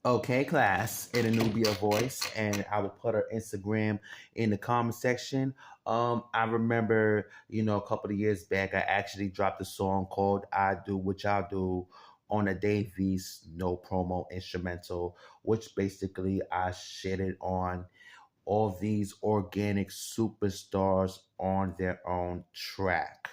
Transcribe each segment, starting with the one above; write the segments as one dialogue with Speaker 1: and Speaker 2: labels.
Speaker 1: Okay, class, in a Nubia voice, and I will put her Instagram in the comment section. I remember, a couple of years back, I actually dropped a song called "I Do What Y'all Do" on a Davies no promo instrumental, which basically I shitted on all these organic superstars on their own track.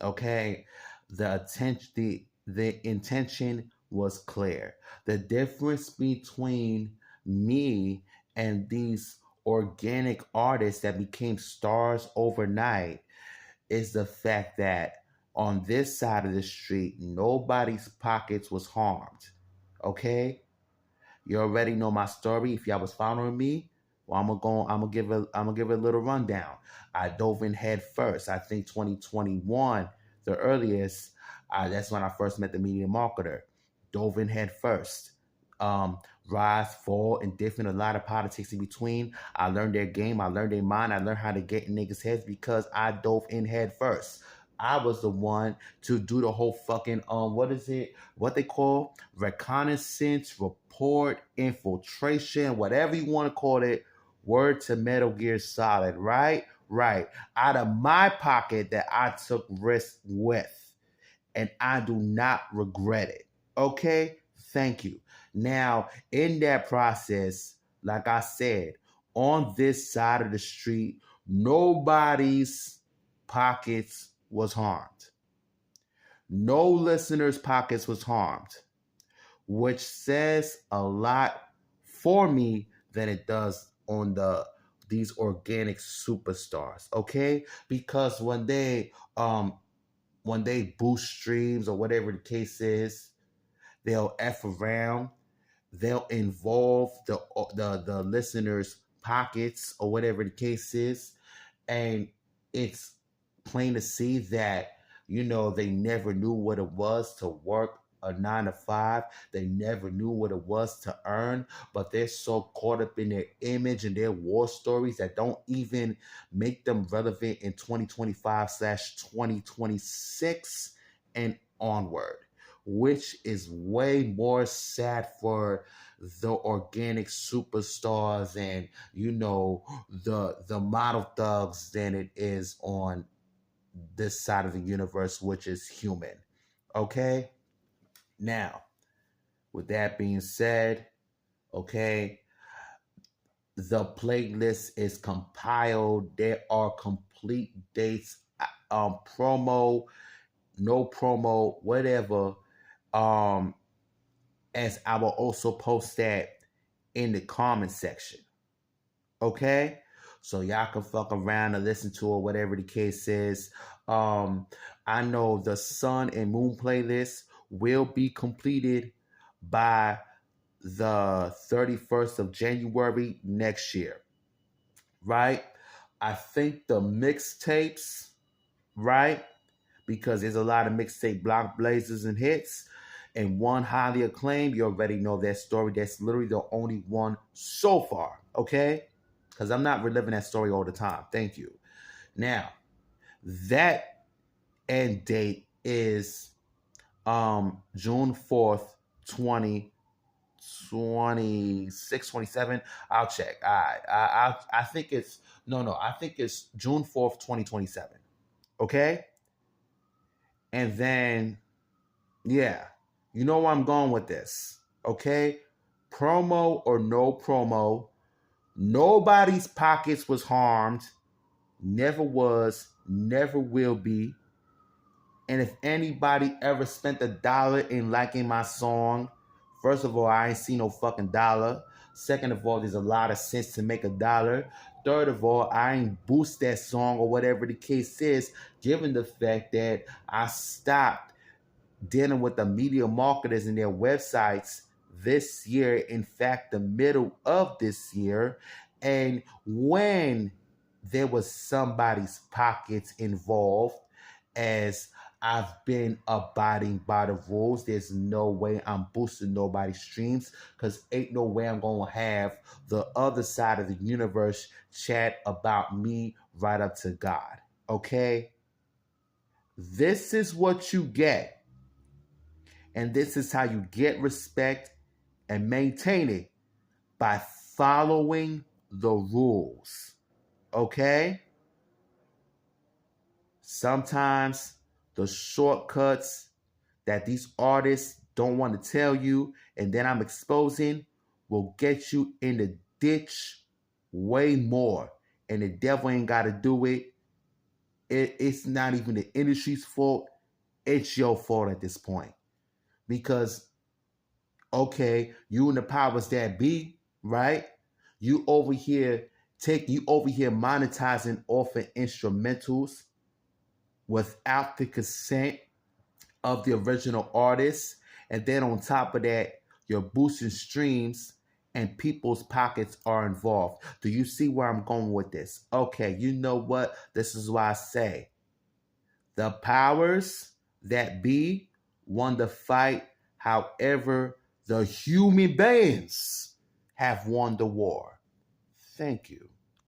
Speaker 1: Okay, the intention was clear. The difference between me and these organic artists that became stars overnight is the fact that on this side of the street nobody's pockets was harmed. Okay, you already know my story. If y'all was following me, well, I'm gonna give it a little rundown. I dove in head first. I think 2021, the earliest. That's when I first met the media marketer. Dove in head first. Um, Rise, fall, and different. A lot of politics in between. I learned their game. I learned their mind. I learned how to get in niggas' heads because I dove in head first. I was the one to do the whole fucking what is it? What they call reconnaissance, report, infiltration, whatever you want to call it. Word to Metal Gear Solid, right? Right. Out of my pocket that I took risk with, and I do not regret it. Okay? Thank you. Now, in that process, like I said, on this side of the street, nobody's pockets was harmed. No listener's pockets was harmed, which says a lot for me than it does on these organic superstars. Okay, because when they boost streams or whatever the case is, they'll f around. They'll involve the listeners' pockets or whatever the case is, and it's plain to see that they never knew what it was to work a 9 to 5. They never knew what it was to earn, but they're so caught up in their image and their war stories that don't even make them relevant in 2025/2026 and onward, which is way more sad for the organic superstars and the model thugs than it is on this side of the universe, which is human. Okay? Now, with that being said, okay, the playlist is compiled. There are complete dates, promo, no promo, whatever. As I will also post that in the comment section. Okay? So y'all can fuck around and listen to it, whatever the case is. I know the Sun and Moon playlist will be completed by the 31st of January next year. Right? I think the mixtapes, right? Because there's a lot of mixtape block blazers and hits. And one highly acclaimed, you already know that story. That's literally the only one so far, okay? Because I'm not reliving that story all the time. Thank you. Now, that end date is June 4th, 2026, 27. I'll check. I think it's no, I think it's June 4th, 2027. Okay? And then, yeah, you know where I'm going with this. Okay? Promo or no promo, nobody's pockets was harmed. Never was, never will be. And if anybody ever spent $1 in liking my song, first of all, I ain't seen no fucking dollar. Second of all, there's a lot of sense to make $1. Third of all, I ain't boost that song or whatever the case is, given the fact that I stopped dealing with the media marketers and their websites this year. In fact, the middle of this year. And when there was somebody's pockets involved, as I've been abiding by the rules, there's no way I'm boosting nobody's streams because ain't no way I'm going to have the other side of the universe chat about me right up to God. Okay? This is what you get. And this is how you get respect and maintain it by following the rules. Okay? Sometimes the shortcuts that these artists don't want to tell you and then I'm exposing will get you in the ditch way more. And the devil ain't got to do it. It's not even the industry's fault. It's your fault at this point. Because, okay, you and the powers that be, right? You over here monetizing off of instrumentals without the consent of the original artist. And then on top of that, you're boosting streams and people's pockets are involved. Do you see where I'm going with this? Okay, you know what? This is why I say the powers that be won the fight. However, the human beings have won the war. Thank you.